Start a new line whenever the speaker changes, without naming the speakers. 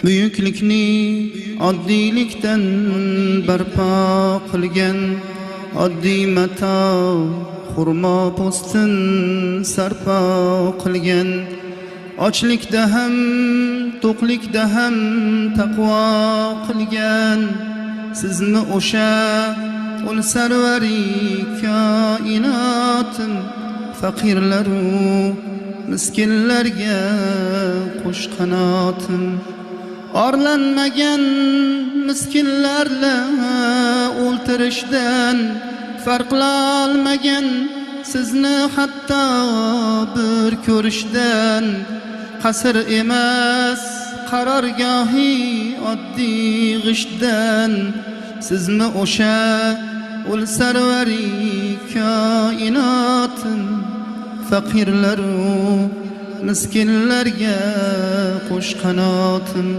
Buyuklikni oddiylikdan barpo qilgan, oddiy mato xurmo po'stin sarpo qilgan, ochlikda ham to'qlikda ham taqvo qilgan, sizni o'sha ul sarvari koinotim faqirlaru miskinlarga qo'sh qanotim. Orlanmagan miskinlarla o'ltirishdan farqlanmagan, sizni hatto bir ko'rishdan. Qasr emas qarorgohi oddiy g'ishtdan, sizni o'sha ul sarvari koinotim faqirlaru miskinlarga qo'sh qanotim.